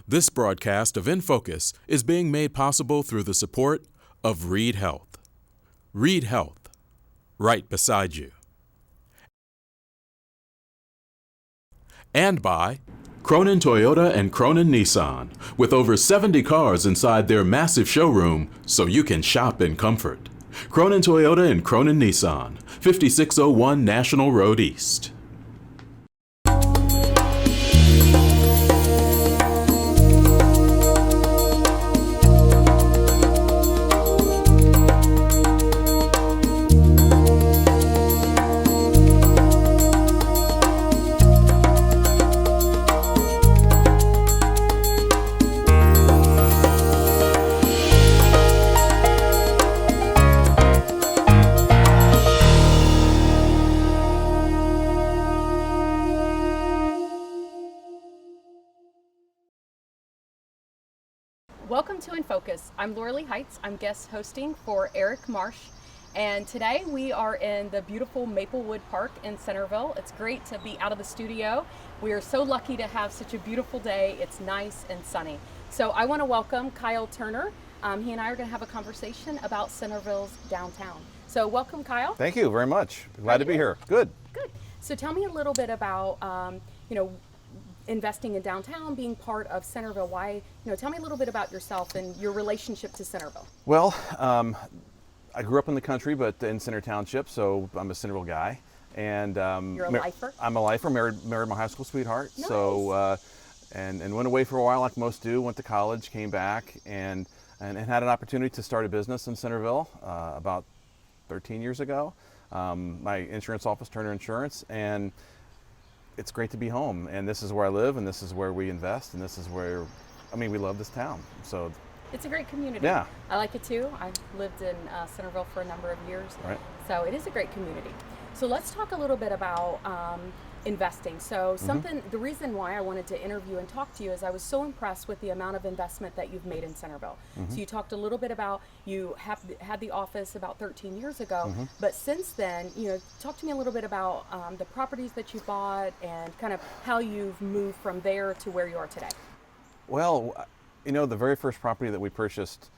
This broadcast of In Focus is being made possible through the support of Reed Health. Reed Health, right beside you. And by Cronin Toyota and Cronin Nissan, with over 70 cars inside their massive showroom so you can shop in comfort. Cronin Toyota and Cronin Nissan, 5601 National Road East. Welcome to In Focus. I'm Lauralee Heights. I'm guest hosting for Eric Marsh, and today we are in the beautiful Maplewood Park in Centerville. It's great to be out of the studio. We are so lucky to have such a beautiful day. It's nice and sunny. So I want to welcome Kyle Turner. He and I are going to have a conversation about Centerville's downtown. So welcome, Kyle. Thank you very much. Glad to be here. Good. Good. So tell me a little bit about, investing in downtown, being part of Centerville. Why, tell me a little bit about yourself and your relationship to Centerville. Well, I grew up in the country, but in Center Township, so I'm a Centerville guy. And you're a lifer? I'm a lifer. Married my high school sweetheart. Nice. So and went away for a while, like most do. Went to college, came back, and had an opportunity to start a business in Centerville about 13 years ago. My insurance office, Turner Insurance, and it's great to be home, and this is where I live, and this is where we invest, and this is where, we love this town. So it's a great community. Yeah. I like it too. I lived in Centerville for a number of years. Right. So it is a great community. So let's talk a little bit about investing. So the reason why I wanted to interview and talk to you is I was so impressed with the amount of investment that you've made in Centerville. So you talked a little bit about you had the office about 13 years ago, but since then, talk to me a little bit about the properties that you bought and kind of how you've moved from there to where you are today. Well, the very first property that we purchased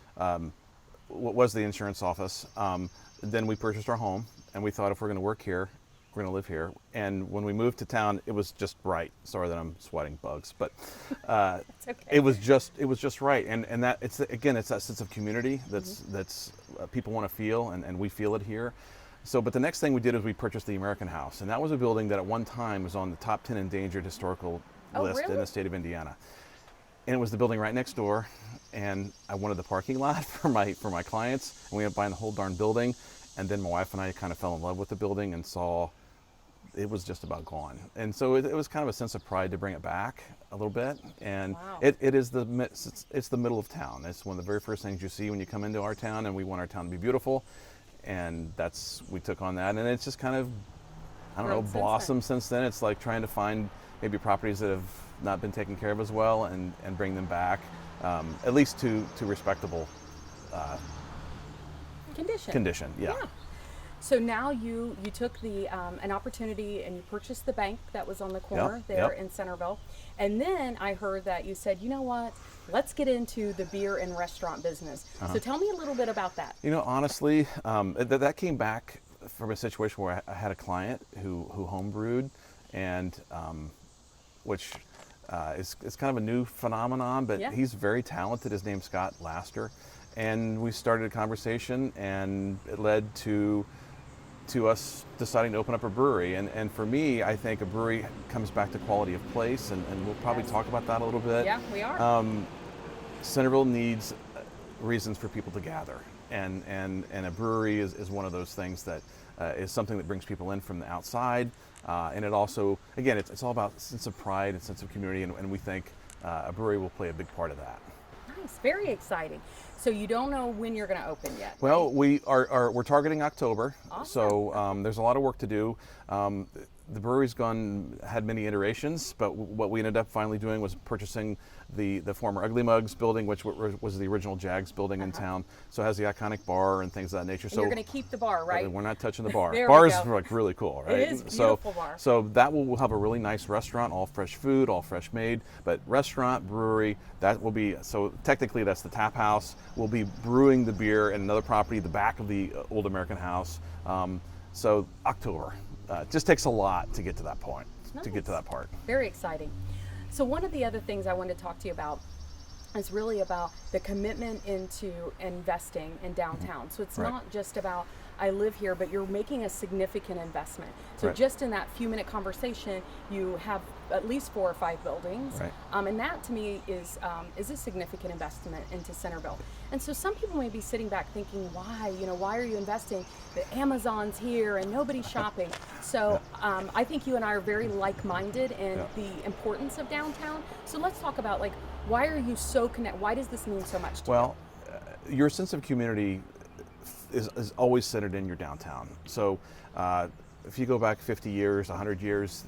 was the insurance office. Then we purchased our home, and we thought if we're going to work here, we're going to live here. And when we moved to town, it was just right. Sorry that I'm sweating bugs, but okay. it was just right. And that it's that sense of community that's people want to feel, and we feel it here. So, but the next thing we did is we purchased the American House, and that was a building that at one time was on the top 10 endangered historical list in the state of Indiana. And it was the building right next door, and I wanted the parking lot for my clients, and we ended up buying the whole darn building. And then my wife and I kind of fell in love with the building and saw it was just about gone. And so it was kind of a sense of pride to bring it back a little bit. And wow. it's the middle of town. It's one of the very first things you see when you come into our town, and we want our town to be beautiful. And we took on that, and it's just kind of, blossomed since then. It's like trying to find maybe properties that have not been taken care of as well and bring them back, at least to respectable condition. Yeah. So now you took an opportunity and you purchased the bank that was on the corner there in Centerville. And then I heard that you said, you know what, let's get into the beer and restaurant business. So tell me a little bit about that. Honestly, that came back from a situation where I had a client who homebrewed, and which is kind of a new phenomenon, but he's very talented. His name's Scott Laster. And we started a conversation, and it led to us deciding to open up a brewery. And for me, I think a brewery comes back to quality of place, and we'll probably talk about that a little bit. Yeah, we are. Centerville needs reasons for people to gather, and a brewery is one of those things that is something that brings people in from the outside. And it also, again, it's all about sense of pride and sense of community, and we think a brewery will play a big part of that. Nice, very exciting. So you don't know when you're going to open yet? Well, we're targeting October. Awesome. So there's a lot of work to do. The brewery's had many iterations, but what we ended up finally doing was purchasing the former Ugly Mugs building, which was the original Jags building in town. So it has the iconic bar and things of that nature. And so you're going to keep the bar, right? We're not touching the bar. There Bar we is go. like really cool, right? It is a beautiful bar. So that will have a really nice restaurant, all fresh food, all fresh made. But restaurant, brewery, that will be, so technically that's the tap house. We'll be brewing the beer in another property, the back of the old American house. So October. It just takes a lot to get to that point, to get to that part. Very exciting. So one of the other things I wanted to talk to you about is really about the commitment into investing in downtown. So it's not just about I live here, but you're making a significant investment. So just in that few minute conversation, you have at least 4 or 5 buildings. And that to me is a significant investment into Centerville. And so some people may be sitting back thinking, why are you investing? The Amazon's here and nobody's shopping. So I think you and I are very like-minded in the importance of downtown. So let's talk about why are you so connected? Why does this mean so much to you? Your sense of community is always centered in your downtown. So if you go back 50 years, 100 years,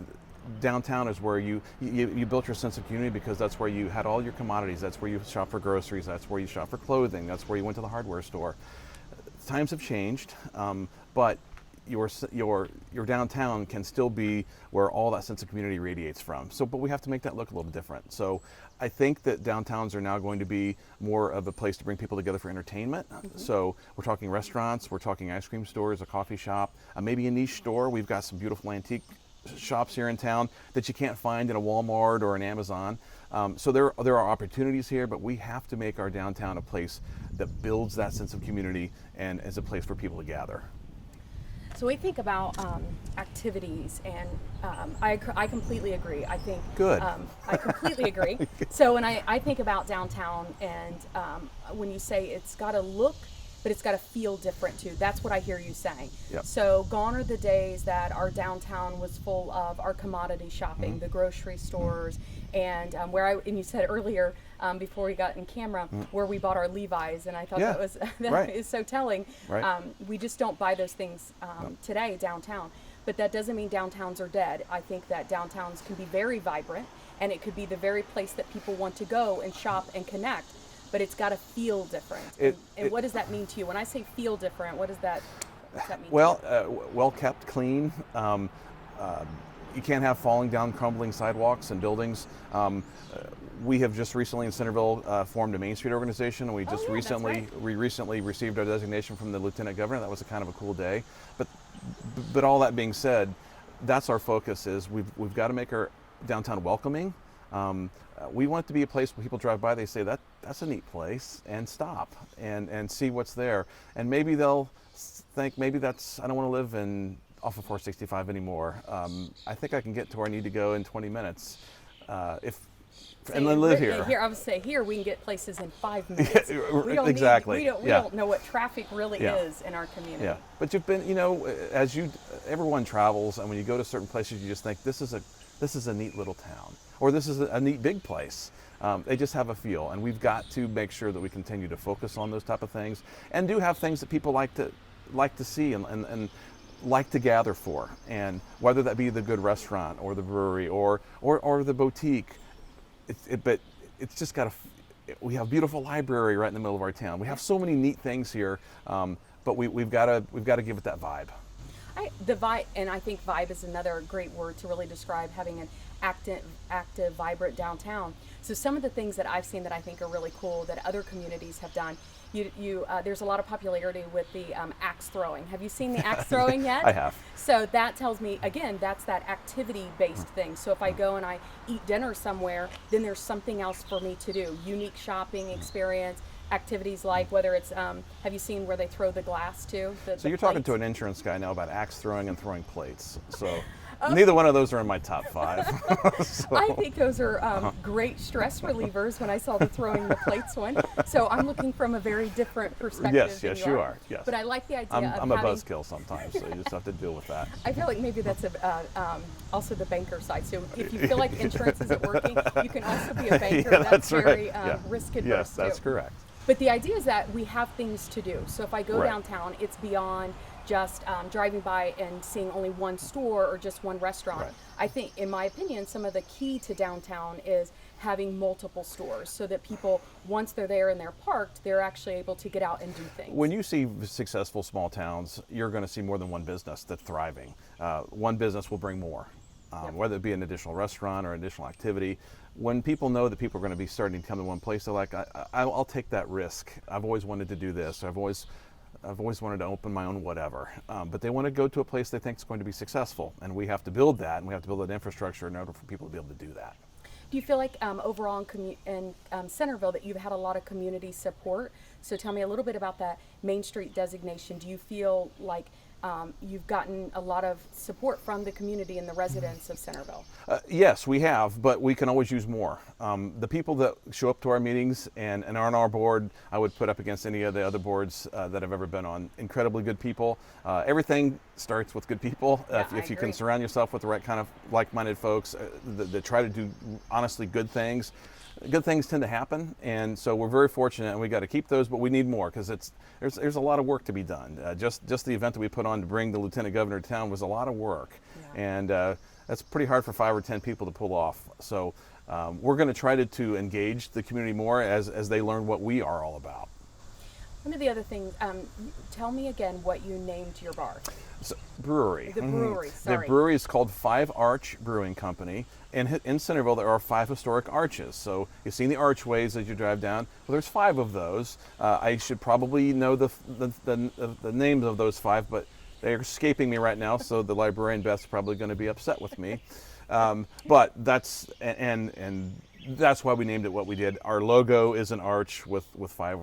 downtown is where you built your sense of community, because that's where you had all your commodities. That's where you shop for groceries. That's where you shop for clothing. That's where you went to the hardware store. Times have changed, but your downtown can still be where all that sense of community radiates from. So, but we have to make that look a little different. So I think that downtowns are now going to be more of a place to bring people together for entertainment. So we're talking restaurants, we're talking ice cream stores, a coffee shop, maybe a niche store. We've got some beautiful antique shops here in town that you can't find in a Walmart or an Amazon. So there are opportunities here, but we have to make our downtown a place that builds that sense of community and is a place for people to gather. So we think about activities, and I completely agree. I think good. I completely agree. So when I think about downtown, and when you say it's got to look, but it's got to feel different too. That's what I hear you saying. So gone are the days that our downtown was full of our commodity shopping, the grocery stores, and and you said earlier before we got in camera where we bought our Levi's, and I thought that is so telling. We just don't buy those things today downtown, but that doesn't mean downtowns are dead. I think that downtowns can be very vibrant, and it could be the very place that people want to go and shop and connect. But it's got to feel different. And what does that mean to you? When I say feel different, what does that mean? Well kept, clean. You can't have falling down, crumbling sidewalks and buildings. We have just recently in Centerville formed a Main Street organization, and we recently received our designation from the Lieutenant Governor. That was a kind of a cool day. But all that being said, that's our focus. Is we've got to make our downtown welcoming. We want it to be a place where people drive by, they say that's a neat place, and stop and see what's there. And maybe they'll think, I don't want to live off of 465 anymore. I think I can get to where I need to go in 20 minutes and then live here. I would say here we can get places in 5 minutes. We don't know what traffic really is in our community. Yeah, but you've been, everyone travels, and when you go to certain places, you just think this is a neat little town, or this is a neat big place. They just have a feel, and we've got to make sure that we continue to focus on those type of things, and do have things that people like to see and like to gather for, and whether that be the good restaurant or the brewery or the boutique. But it's just got we have a beautiful library right in the middle of our town. We have so many neat things here, but we've got to give it that vibe. The vibe, and I think vibe is another great word to really describe having an active, vibrant downtown. So some of the things that I've seen that I think are really cool that other communities have done, there's a lot of popularity with the axe throwing. Have you seen the axe throwing yet? I have. So that tells me, again, that's that activity-based thing. So if I go and I eat dinner somewhere, then there's something else for me to do. Unique shopping experience. Activities like whether it's, have you seen where they throw the glass too? So you're talking to an insurance guy now about axe throwing and throwing plates. So neither one of those are in my top 5. I think those are great stress relievers when I saw the throwing the plates one. So I'm looking from a very different perspective. Yes, you are. Yes. But I like the idea I'm a buzzkill sometimes, so you just have to deal with that. I feel like maybe that's also the banker side. So if you feel like insurance isn't working, you can also be a banker. That's very risk adverse. Yes, that's correct. But the idea is that we have things to do. So if I go downtown, it's beyond just driving by and seeing only one store or just one restaurant. Right. I think, in my opinion, some of the key to downtown is having multiple stores so that people, once they're there and they're parked, they're actually able to get out and do things. When you see successful small towns, you're going to see more than one business that's thriving. One business will bring more, whether it be an additional restaurant or additional activity. When people know that people are going to be starting to come to one place, they're like, I'll take that risk. I've always wanted to do this. I've always wanted to open my own whatever. But they want to go to a place they think is going to be successful, and we have to build that, and we have to build that infrastructure in order for people to be able to do that. Do you feel like overall in Centerville that you've had a lot of community support? So tell me a little bit about that Main Street designation. Do you feel like you've gotten a lot of support from the community and the residents of Centerville? Yes, we have, but we can always use more. The people that show up to our meetings and are on our board, I would put up against any of the other boards that I've ever been on. Incredibly good people. Everything starts with good people. Yeah, if you agree. can surround yourself with the right kind of like-minded folks that try to do honestly good things tend to happen, and so we're very fortunate, and we got to keep those, but we need more because there's a lot of work to be done. Just the event that we put on to bring the Lieutenant Governor to town was a lot of work, and that's pretty hard for 5 or 10 people to pull off. So we're going to try to engage the community more as they learn what we are all about. One of the other things, tell me again what you named your bar. So, brewery. The brewery, sorry. The brewery is called Five Arch Brewing Company. And in Centerville, there are 5 historic arches. So you've seen the archways as you drive down. Well, there's 5 of those. I should probably know the names of those 5, but they're escaping me right now. So the librarian Beth's probably going to be upset with me. But that's and that's why we named it what we did. Our logo is an arch with 5.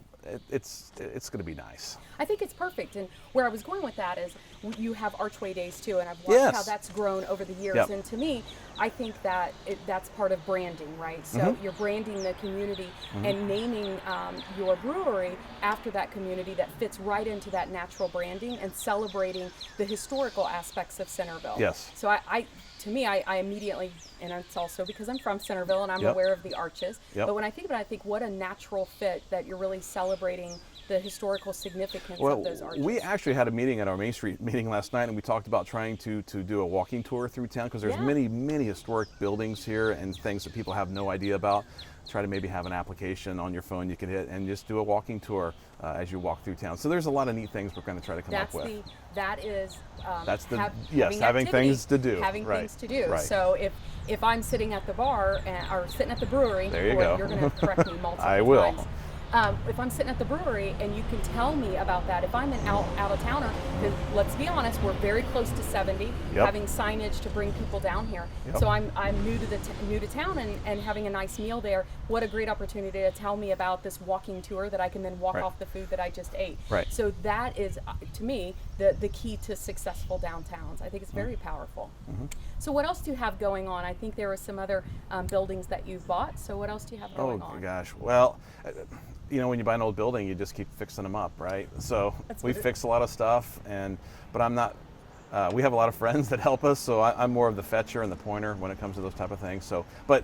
It's going to be nice. I think it's perfect, and where I was going with that is you have Archway Days too, and I've watched how that's grown over the years. Yep. And to me, I think that that's part of branding, right? So you're branding the community and naming your brewery after that community that fits right into that natural branding and celebrating the historical aspects of Centerville. Yes. So to me, I immediately, and it's also because I'm from Centerville and I'm aware of the arches, but when I think about it, I think what a natural fit that you're really celebrating the historical significance of those arches. We actually had a meeting at our Main Street meeting last night, and we talked about trying to do a walking tour through town, because there's many historic buildings here and things that people have no idea about. Try to maybe have an application on your phone you can hit and just do a walking tour as you walk through town. So there's a lot of neat things we're going to try to come up with. Having things to do. Having things to do. Right. So if I'm sitting at the bar or sitting at the brewery, there you go. You're going to correct me multiple I will. times. If I'm sitting at the brewery and you can tell me about that, if I'm an out-of-towner, because let's be honest, we're very close to 70, having signage to bring people down here. So I'm new to town and having a nice meal there. What a great opportunity to tell me about this walking tour that I can then walk off the food that I just ate. Right. So that is, to me, the key to successful downtowns. I think it's very powerful. So what else do you have going on? I think there were some other buildings that you've bought. So what else do you have going on? Oh gosh, well, when you buy an old building, you just keep fixing them up, right? So we fix a lot of stuff, but I'm not. We have a lot of friends that help us, so I'm more of the fetcher and the pointer when it comes to those type of things. So, but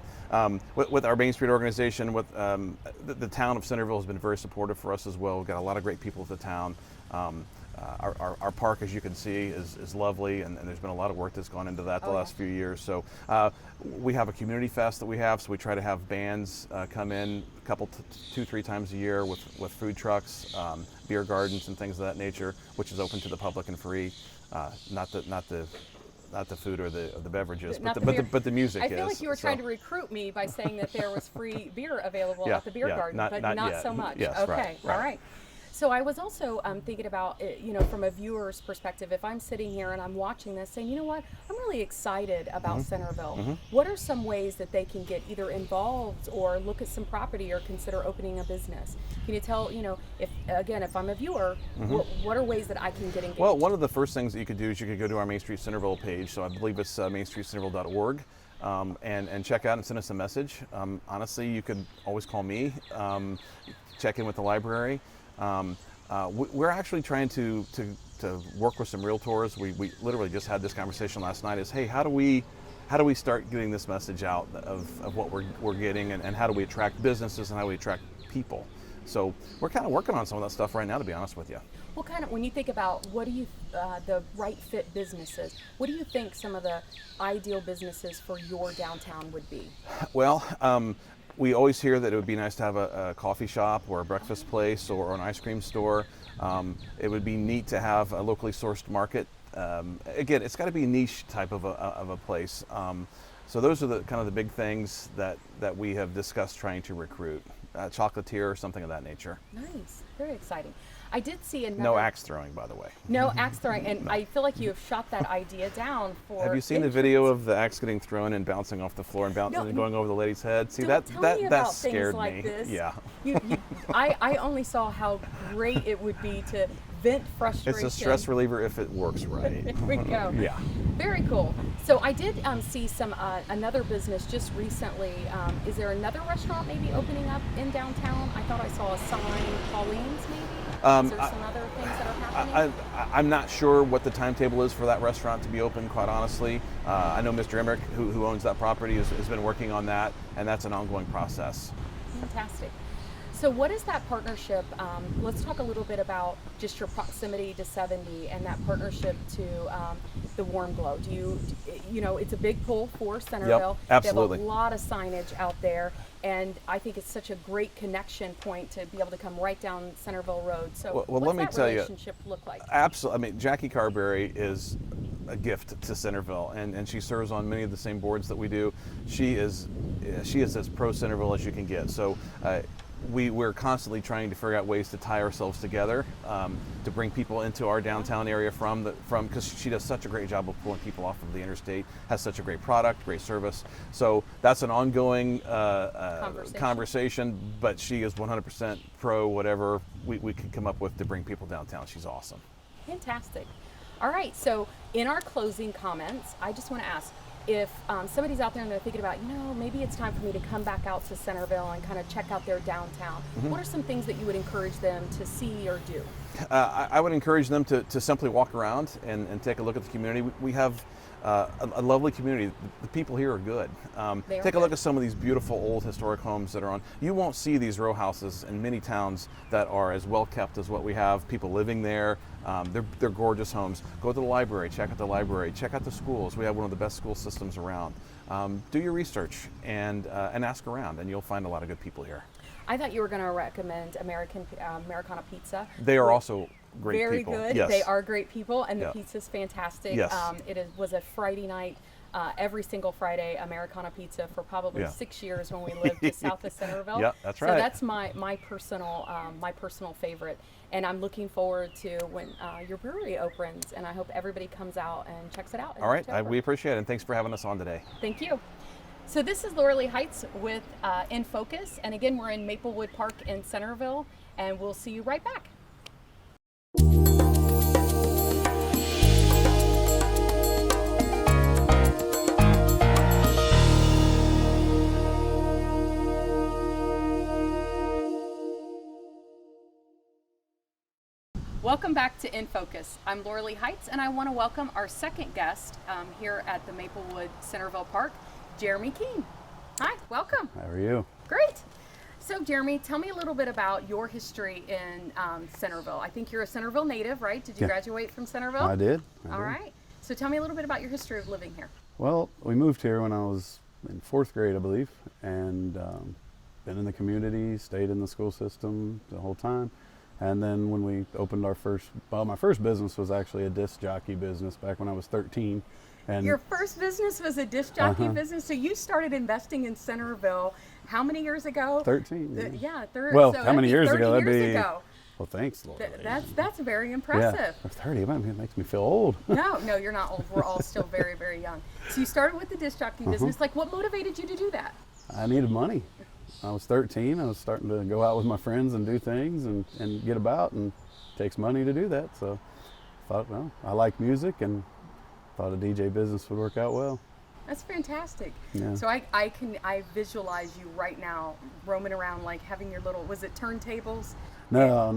with our Main Street organization, with the town of Centerville has been very supportive for us as well. We've got a lot of great people at the town. Our park, as you can see, is lovely, and there's been a lot of work that's gone into that the last few years. So we have a community fest that we have, so we try to have bands come in a couple, 2-3 times a year with food trucks, beer gardens, and things of that nature, which is open to the public and free. Not the food or the beverages, but the music is. I feel like you were trying to recruit me by saying that there was free beer available at the beer garden, but not yet. so much. Yes, okay, all right. So I was also thinking about, from a viewer's perspective, if I'm sitting here and I'm watching this saying, you know what, I'm really excited about Centerville. What are some ways that they can get either involved or look at some property or consider opening a business? Can you tell, if I'm a viewer, what are ways that I can get engaged? Well, one of the first things that you could do is you could go to our Main Street Centerville page. So I believe it's mainstreetcenterville.org. And check out and send us a message. Honestly, you could always call me, check in with the library. We're actually trying to work with some realtors. We literally just had this conversation last night. Is, hey, how do we start getting this message out of what we're getting, and how do we attract businesses and how do we attract people? So we're kind of working on some of that stuff right now, to be honest with you. What kind of, when you think about what do you, the right fit businesses, what do you think some of the ideal businesses for your downtown would be? Well, we always hear that it would be nice to have a coffee shop or a breakfast place or an ice cream store. It would be neat to have a locally sourced market. Again, it's got to be a niche type of a place. So those are the kind of the big things that we have discussed trying to recruit. Chocolatier or something of that nature. Nice, very exciting. I did see another. No axe throwing, by the way. No axe throwing, and I feel like you have shot that idea down for. Have you seen the video of the axe getting thrown and bouncing off the floor and bouncing and going over the lady's head? See, that scared me. This. Yeah. I only saw how great it would be to vent frustration. It's a stress reliever if it works right. There we go. Yeah. Very cool. So I did see some another business just recently. Is there another restaurant maybe opening up in downtown? I thought I saw a sign, Pauline's maybe. Is there some other things that are happening? I'm not sure what the timetable is for that restaurant to be open, quite honestly. I know Mr. Emmerich, who owns that property, has been working on that, and that's an ongoing process. Fantastic. So what is that partnership? Let's talk a little bit about just your proximity to 70 and that partnership to the Warm Glow. Do you know, it's a big pull for Centerville. Yep, absolutely. They have a lot of signage out there, and I think it's such a great connection point to be able to come right down Centerville Road. So well, what's let me that tell relationship look like? Absolutely. I mean, Jackie Carberry is a gift to Centerville, and she serves on many of the same boards that we do. She is as pro Centerville as you can get. So we're constantly trying to figure out ways to tie ourselves together to bring people into our downtown area from because she does such a great job of pulling people off of the interstate, has such a great product, great service. So that's an ongoing conversation, but she is 100% pro whatever we can come up with to bring people downtown. She's awesome. Fantastic. All right, so in our closing comments, I just want to ask, if somebody's out there and they're thinking about, maybe it's time for me to come back out to Centerville and kind of check out their downtown, what are some things that you would encourage them to see or do? I would encourage them to simply walk around and take a look at the community. We have a lovely community. The people here are good. Take a look at some of these beautiful old historic homes that are on. You won't see these row houses in many towns that are as well kept as what we have. People living there. They're gorgeous homes. Go to the library, check out the library, check out the schools. We have one of the best school systems around. Do your research and ask around, and you'll find a lot of good people here. I thought you were going to recommend Americana Pizza. They are also great people. Very good. Yes. They are great people, and the pizza's fantastic. Yes. Was a Friday night. Every single Friday, Americana Pizza for probably 6 years when we lived just south of Centerville. Yeah, that's right. So that's my personal favorite, and I'm looking forward to when your brewery opens, and I hope everybody comes out and checks it out. All right, we appreciate it, and thanks for having us on today. Thank you. So this is Lauralee Heights with In Focus, and again, we're in Maplewood Park in Centerville, and we'll see you right back. Welcome back to In Focus. I'm Lauralee Heights, and I want to welcome our second guest here at the Maplewood Centerville Park, Jeremy Kean. Hi, welcome. How are you? Great. So Jeremy, tell me a little bit about your history in Centerville. I think you're a Centerville native, right? Did you graduate from Centerville? I did. All right. So tell me a little bit about your history of living here. Well, we moved here when I was in 4th grade, I believe, and been in the community, stayed in the school system the whole time. And then when we opened my first business was actually a disc jockey business back when I was 13. And your first business was a disc jockey business? So you started investing in Centerville how many years ago? 13. Well, so how many years ago? That'd be. Well, thanks, Lord. That's very impressive. Yeah, 30. It makes me feel old. No, you're not old. We're all still very, very young. So you started with the disc jockey business. Like, what motivated you to do that? I needed money. I was 13. I was starting to go out with my friends and do things and get about, and it takes money to do that. So I thought, well, I like music and thought a DJ business would work out well. That's fantastic. Yeah. So I visualize you right now roaming around, like having your little, was it turntables? No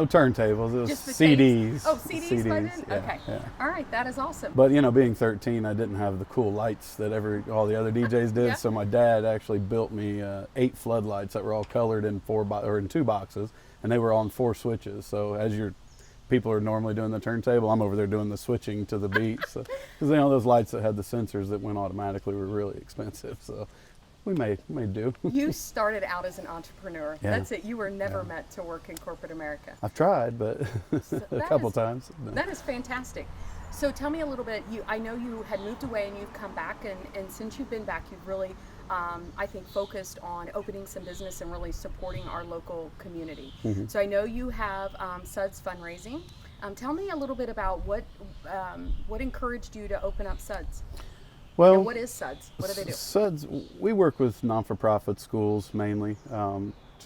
turntables. It was just the CDs. Tapes. Oh, CDs by then? Yeah, okay. Yeah. All right, that is awesome. But being 13, I didn't have the cool lights that all the other DJs did. Yeah. So my dad actually built me 8 floodlights that were all colored in 2 boxes, and they were on 4 switches. So as you're people are normally doing the turntable, I'm over there doing the switching to the beat. So, because those lights that had the sensors that went automatically were really expensive. So we made do. You started out as an entrepreneur. Yeah. That's it. You were never meant to work in corporate America. I've tried, but a couple times. That is fantastic. So tell me a little bit. I know you had moved away and you've come back, and since you've been back, you've really, I think, focused on opening some business and really supporting our local community. Mm-hmm. So I know you have Suds Fundraising. Tell me a little bit about what encouraged you to open up Suds. Well, and what is Suds? What do they do? Suds, we work with non-for-profit schools mainly,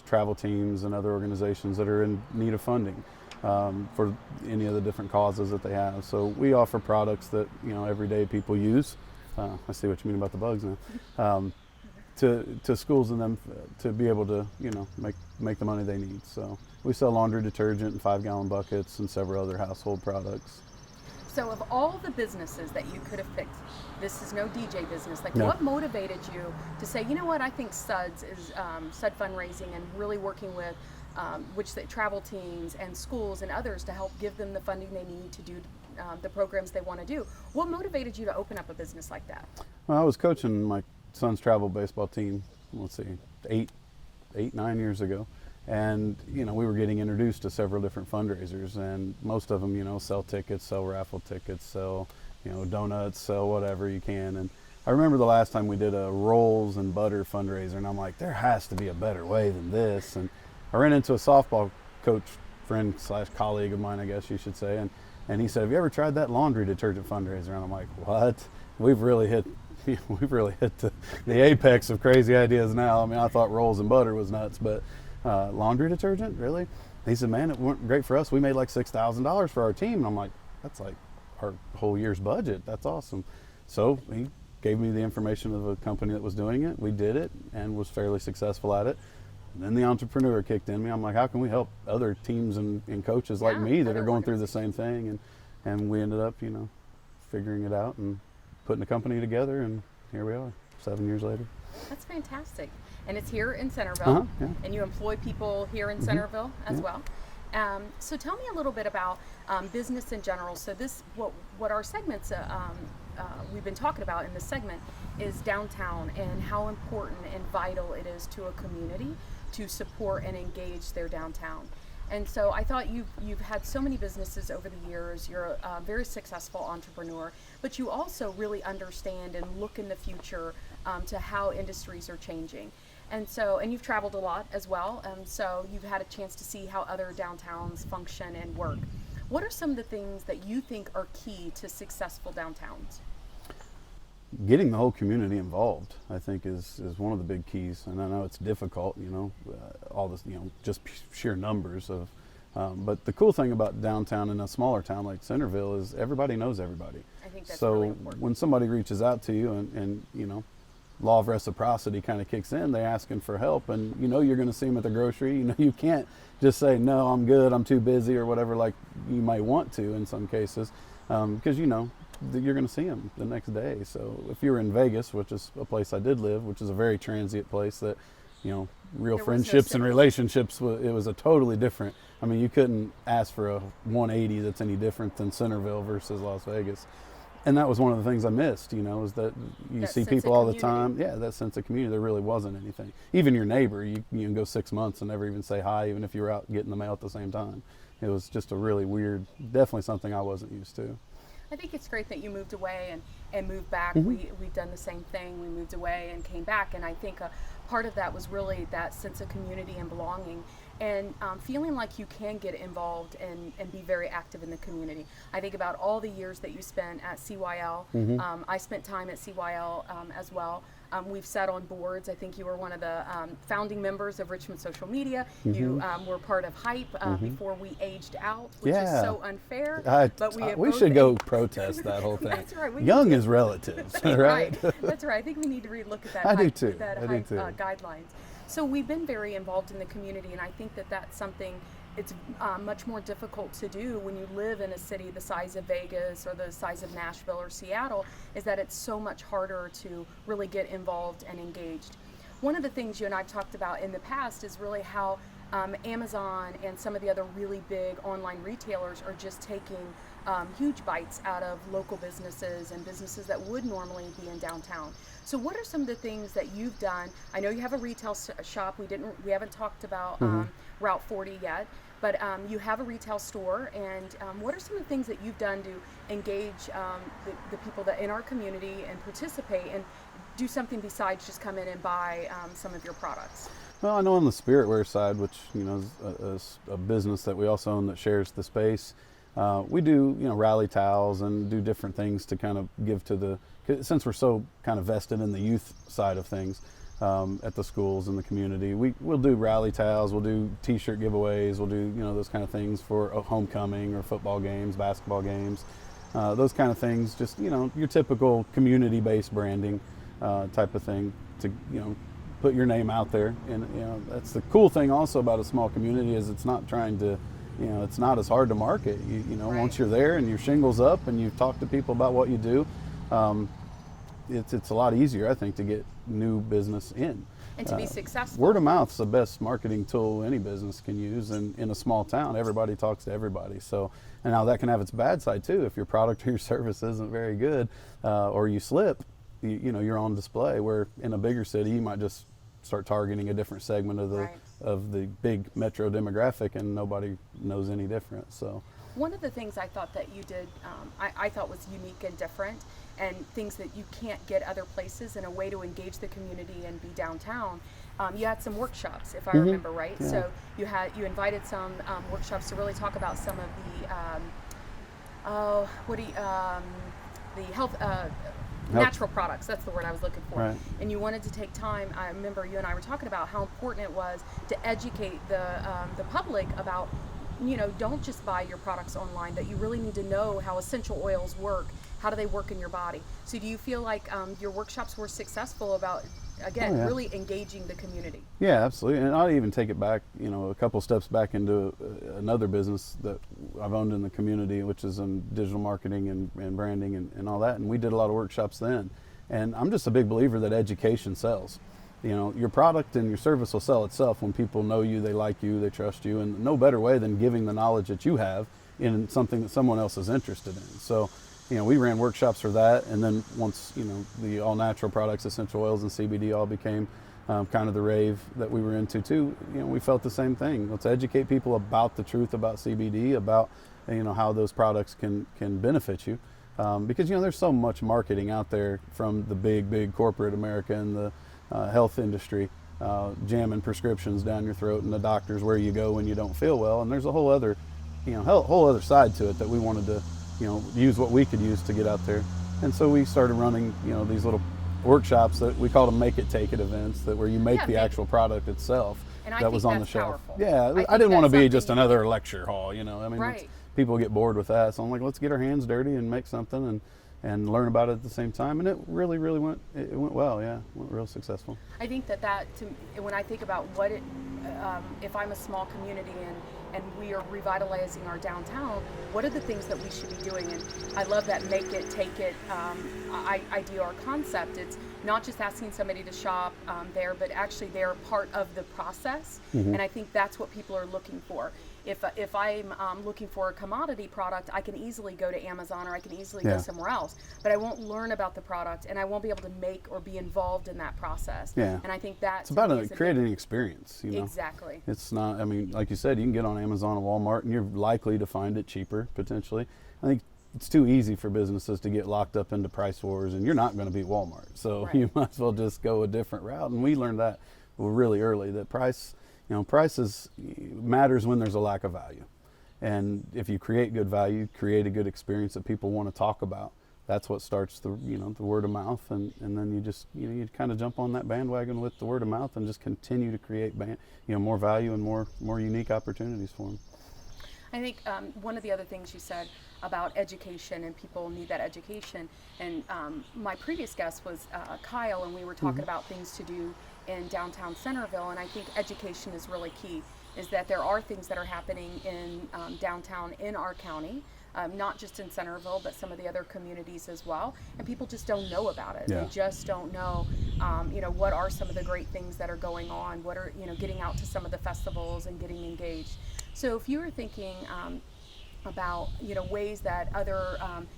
travel teams and other organizations that are in need of funding for any of the different causes that they have. So we offer products that everyday people use. I see what you mean about the bugs now. To schools and them to be able to make the money they need. So we sell laundry detergent and 5-gallon buckets and several other household products. So of all the businesses that you could have picked, this is no DJ business. Like, No. what motivated you to say, you know what, I think Suds is Sud Fundraising and really working with travel teams and schools and others to help give them the funding they need to do the programs they want to do. What motivated you to open up a business like that? Well, I was coaching my son's travel baseball team, let's see, 9 years ago. And, we were getting introduced to several different fundraisers, and most of them, sell tickets, sell raffle tickets, sell, donuts, sell whatever you can. And I remember the last time we did a rolls and butter fundraiser, and I'm like, there has to be a better way than this. And I ran into a softball coach friend / colleague of mine, I guess you should say, and he said, have you ever tried that laundry detergent fundraiser? And I'm like, what? We've really hit the apex of crazy ideas now. I mean, I thought rolls and butter was nuts, but laundry detergent, really? He said, man, it went great for us. We made like $6,000 for our team. And I'm like, that's like our whole year's budget. That's awesome. So he gave me the information of a company that was doing it. We did it and was fairly successful at it. And then the entrepreneur kicked in me. I'm like, how can we help other teams and coaches like me that are going through the same thing? And we ended up, figuring it out and putting a company together, and here we are 7 years later. That's fantastic. And it's here in Centerville, Yeah. and you employ people here in Centerville as well. So tell me a little bit about business in general. So what our segments we've been talking about in this segment is downtown and how important and vital it is to a community to support and engage their downtown. And so I thought you've had so many businesses over the years. You're a very successful entrepreneur, but you also really understand and look in the future to how industries are changing. And you've traveled a lot as well. So you've had a chance to see how other downtowns function and work. What are some of the things that you think are key to successful downtowns? Getting the whole community involved, I think, is one of the big keys. And I know it's difficult, all this, just sheer numbers of. But the cool thing about downtown in a smaller town like Centerville is everybody knows everybody. I think that's so really important. When somebody reaches out to you and law of reciprocity kind of kicks in, they asking for help, and you're going to see them at the grocery. You can't just say, no, I'm good, I'm too busy or whatever, like you might want to in some cases, because you're going to see them the next day. So if you're in Vegas, which is a place I did live, which is a very transient place that, real friendships and relationships, it was a totally different. I mean, you couldn't ask for a 180 that's any different than Centerville versus Las Vegas. And that was one of the things I missed, is that you see people all the time. Yeah, that sense of community. There really wasn't anything. Even your neighbor, you can go 6 months and never even say hi, even if you were out getting the mail at the same time. It was just a really weird, definitely something I wasn't used to. I think it's great that you moved away and moved back. Mm-hmm. We've done the same thing. We moved away and came back, and I think a part of that was really that sense of community and belonging, and feeling like you can get involved and be very active in the community. I think about all the years that you spent at CYL. Mm-hmm. I spent time at CYL as well. We've sat on boards. I think you were one of the founding members of Richmond Social Media. Mm-hmm. You were part of Hype before we aged out, which is so unfair. But we should go protest that whole thing. That's right. Young is relatives, right? That's right. I think we need to relook at that. I do too. Guidelines. So we've been very involved in the community, and I think that's something. It's much more difficult to do when you live in a city the size of Vegas or the size of Nashville or Seattle, is that it's so much harder to really get involved and engaged. One of the things you and I've talked about in the past is really how Amazon and some of the other really big online retailers are just taking huge bites out of local businesses and businesses that would normally be in downtown. So what are some of the things that you've done? I know you have a retail shop. We haven't talked about Route 40 yet, but you have a retail store. And what are some of the things that you've done to engage the people that in our community and participate and do something besides just come in and buy some of your products? Well, I know on the spiritware side, which is a business that we also own that shares the space, we do rally towels and do different things to kind of give to since we're so kind of vested in the youth side of things at the schools and the community. We'll do rally towels, we'll do T-shirt giveaways, we'll do those kind of things for a homecoming or football games, basketball games, those kind of things. Just your typical community-based branding type of thing to put your name out there. And that's the cool thing also about a small community is it's not trying to it's not as hard to market. Right. Once you're there and your shingle's up and you've talked to people about what you do, it's a lot easier, I think, to get new business in. And to be successful. Word of mouth's the best marketing tool any business can use, and in a small town, everybody talks to everybody. So, and now that can have its bad side too. If your product or your service isn't very good, or you slip, you're on display. Where in a bigger city, you might just start targeting a different segment of the Right. of the big metro demographic, and nobody knows any different. So. One of the things I thought that you did, I thought was unique and different, and things that you can't get other places, in a way to engage the community and be downtown. You had some workshops, if I remember right. Yeah. So you invited some workshops to really talk about some of the health. Natural products, that's the word I was looking for. Right. And you wanted to take time. I remember you and I were talking about how important it was to educate the public about, don't just buy your products online, that you really need to know how essential oils work. How do they work in your body? So do you feel like your workshops were successful about, again, really engaging the community? Yeah, absolutely. And I'll even take it back, a couple steps back into another business that I've owned in the community, which is in digital marketing and branding and all that. And we did a lot of workshops then. And I'm just a big believer that education sells. Your product and your service will sell itself when people know you, they like you, they trust you. And no better way than giving the knowledge that you have in something that someone else is interested in. So, we ran workshops for that, and then once, the all-natural products, essential oils and CBD all became kind of the rave that we were into too, we felt the same thing. Let's educate people about the truth about CBD, about, how those products can benefit you. Because, there's so much marketing out there from the big corporate America and the health industry, jamming prescriptions down your throat, and the doctors where you go when you don't feel well. And there's a whole other, whole other side to it that we wanted to use what we could use to get out there. And so we started running, these little workshops that we call them make it, take it events, that where you make the actual product itself that was on the shelf. Powerful. Yeah, I didn't want to be just another lecture hall, Right. People get bored with that. So I'm like, let's get our hands dirty and make something and learn about it at the same time. And it really went well. Yeah, went real successful. I think that when I think about if I'm a small community and we are revitalizing our downtown, what are the things that we should be doing? And I love that make it, take it idea or concept. It's not just asking somebody to shop there, but actually they're part of the process. And I think that's what people are looking for. If I'm looking for a commodity product, I can easily go to Amazon, or I can easily go somewhere else, but I won't learn about the product, and I won't be able to make or be involved in that process. Yeah. And I think that's about creating an experience. Exactly. It's not, like you said, you can get on Amazon or Walmart, and you're likely to find it cheaper, potentially. I think it's too easy for businesses to get locked up into price wars, and you're not going to beat Walmart. So you might as well just go a different route. And we learned that really early, that price matters when there's a lack of value. And if you create good value, create a good experience that people want to talk about, that's what starts the word of mouth. And then you just, you kind of jump on that bandwagon with the word of mouth and just continue to create more value and more unique opportunities for them. I think one of the other things you said about education, and people need that education. And my previous guest was Kyle, and we were talking about things to do in downtown Centerville, and I think education is really key. Is that there are things that are happening in downtown in our county not just in Centerville, but some of the other communities as well. And people just don't know about it. Yeah. They just don't know, what are some of the great things that are going on? What are, getting out to some of the festivals and getting engaged. So if you were thinking about, ways that other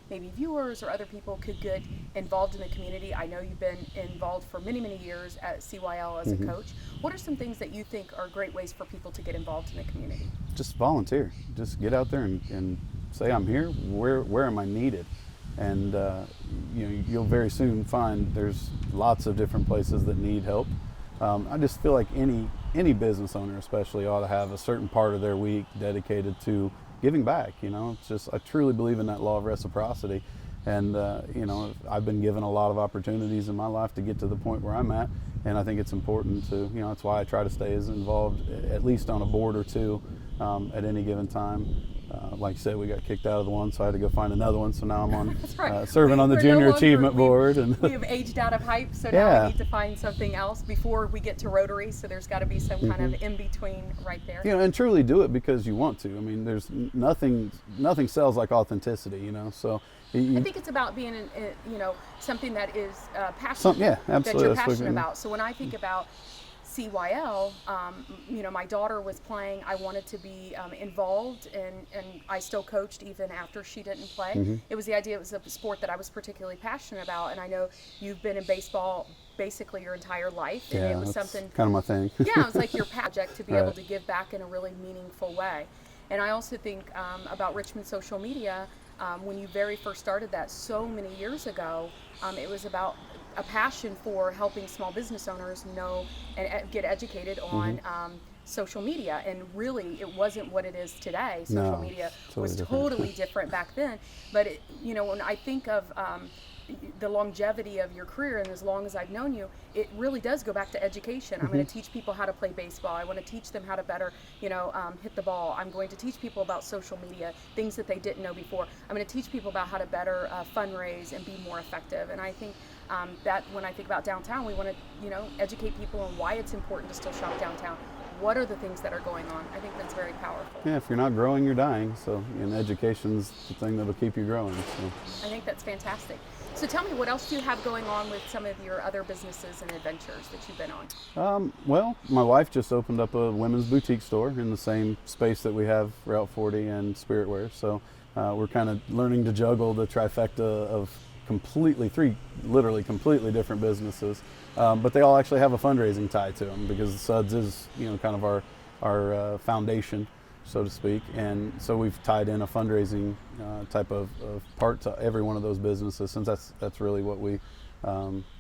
maybe viewers or other people could get involved in the community. I know you've been involved for many, many years at CYL as a coach. What are some things that you think are great ways for people to get involved in the community? Just volunteer. Just get out there and say, I'm here. Where am I needed? And you'll very soon find there's lots of different places that need help. I just feel like any business owner especially ought to have a certain part of their week dedicated to giving back. It's just, I truly believe in that law of reciprocity. And, I've been given a lot of opportunities in my life to get to the point where I'm at. And I think it's important to, that's why I try to stay as involved, at least on a board or two at any given time. Like you said, we got kicked out of the one, so I had to go find another one. So now I'm on right. serving on the Junior Achievement Board. And we have aged out of hype, so now we need to find something else before we get to Rotary. So there's got to be some kind of in between right there. And truly do it because you want to. I mean, there's nothing sells like authenticity. So I think it's about being, something that is passionate. Absolutely. That you're passionate about. So when I think about CYL, my daughter was playing. I wanted to be involved, and I still coached even after she didn't play. It was the idea. It was a sport that I was particularly passionate about, and I know you've been in baseball basically your entire life, and it was something kind of my thing. Yeah, it was like your project to be able to give back in a really meaningful way. And I also think about Richmond social media. When you very first started that so many years ago, it was about a passion for helping small business owners know and get educated on social media. And really, it wasn't what it is today. Social media was totally different back then. But, when I think of the longevity of your career, and as long as I've known you, it really does go back to education. I'm going to teach people how to play baseball. I want to teach them how to better, hit the ball. I'm going to teach people about social media, things that they didn't know before. I'm going to teach people about how to better fundraise and be more effective. And I think that when I think about downtown, we want to, educate people on why it's important to still shop downtown. What are the things that are going on? I think that's very powerful. Yeah, if you're not growing, you're dying. So, education's the thing that'll keep you growing. So. I think that's fantastic. So tell me, what else do you have going on with some of your other businesses and adventures that you've been on? Well, my wife just opened up a women's boutique store in the same space that we have Route 40 and Spiritwear. So we're kind of learning to juggle the trifecta of literally completely different businesses. But they all actually have a fundraising tie to them because Suds is, kind of our foundation, so to speak. And so we've tied in a fundraising type of part to every one of those businesses, since that's really what we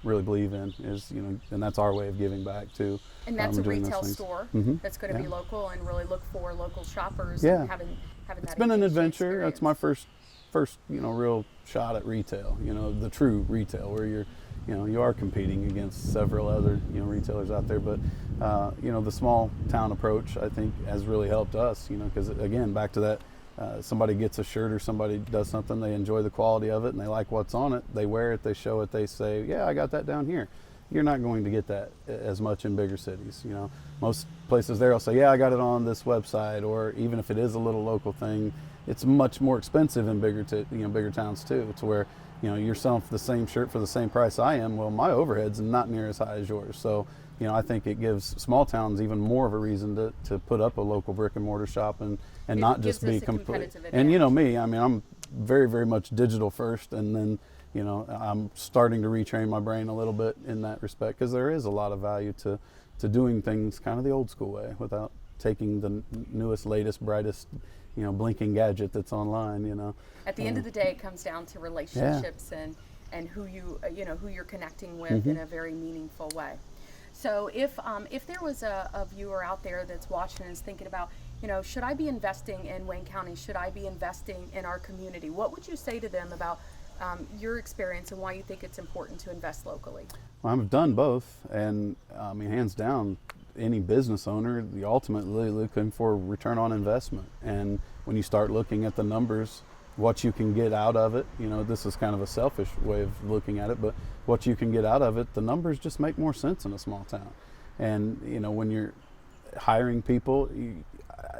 really believe in is, and that's our way of giving back too. And that's a retail store that's going to be local and really look for local shoppers and having that. It's been an adventure. Experience. That's my first real shot at retail, the true retail where you are competing against several other, retailers out there. But, the small town approach, I think, has really helped us, because, again, back to that, somebody gets a shirt or somebody does something, they enjoy the quality of it and they like what's on it, they wear it, they show it, they say, yeah, I got that down here. You're not going to get that as much in bigger cities. Most places there will say, yeah, I got it on this website, or even if it is a little local thing, it's much more expensive in bigger towns too, to where, you're selling the same shirt for the same price I am. Well, my overhead's not near as high as yours. So, I think it gives small towns even more of a reason to put up a local brick and mortar shop and not just be complete. And me, I'm very, very much digital first, and then, I'm starting to retrain my brain a little bit in that respect, because there is a lot of value to doing things kind of the old school way without taking the newest, latest, brightest, blinking gadget that's online, At the end of the day, it comes down to relationships and who who you're connecting with in a very meaningful way. So if there was a viewer out there that's watching and is thinking about, should I be investing in Wayne County? Should I be investing in our community? What would you say to them about your experience and why you think it's important to invest locally? Well, I've done both, and hands down, any business owner, you're ultimately looking for return on investment. And when you start looking at the numbers, what you can get out of it, this is kind of a selfish way of looking at it, but what you can get out of it, the numbers just make more sense in a small town. And, when you're hiring people,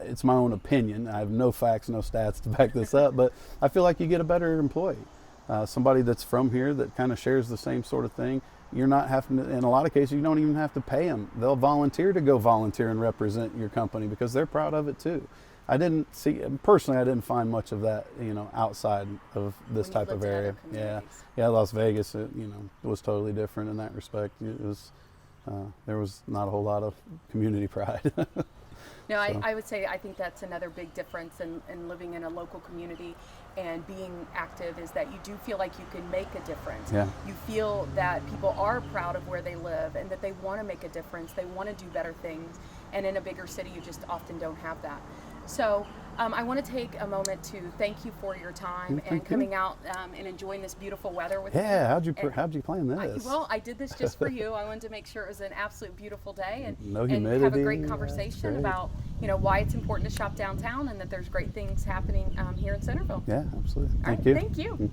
it's my own opinion. I have no facts, no stats to back this up, but I feel like you get a better employee. Somebody that's from here that kind of shares the same sort of thing. You're not having to, in a lot of cases, you don't even have to pay them. They'll volunteer to go volunteer and represent your company because they're proud of it too. I didn't find much of that, outside of this type of area. Yeah, Las Vegas, it was totally different in that respect. It was, there was not a whole lot of community pride. No, I would say I think that's another big difference in living in a local community and being active is that you do feel like you can make a difference. Yeah. You feel that people are proud of where they live and that they want to make a difference. They want to do better things. And in a bigger city, you just often don't have that. So I want to take a moment to thank you for your time and coming out and enjoying this beautiful weather with me. Yeah, how'd you plan this? I did this just for you. I wanted to make sure it was an absolute beautiful day and have a great conversation about why it's important to shop downtown and that there's great things happening here in Centerville. Yeah, absolutely. Thank you. Thank you.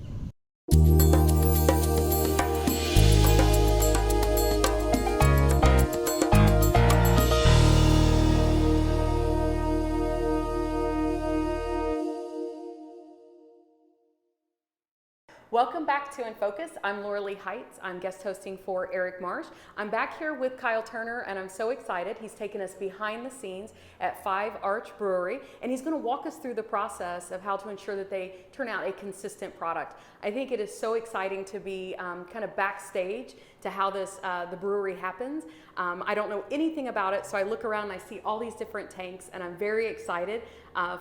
Welcome back to In Focus. I'm Lauralee Heights. I'm guest hosting for Eric Marsh. I'm back here with Kyle Turner, and I'm so excited. He's taken us behind the scenes at 5 Arch Brewery, and he's going to walk us through the process of how to ensure that they turn out a consistent product. I think it is so exciting to be kind of backstage to how this the brewery happens. I don't know anything about it, so I look around and I see all these different tanks, and I'm very excited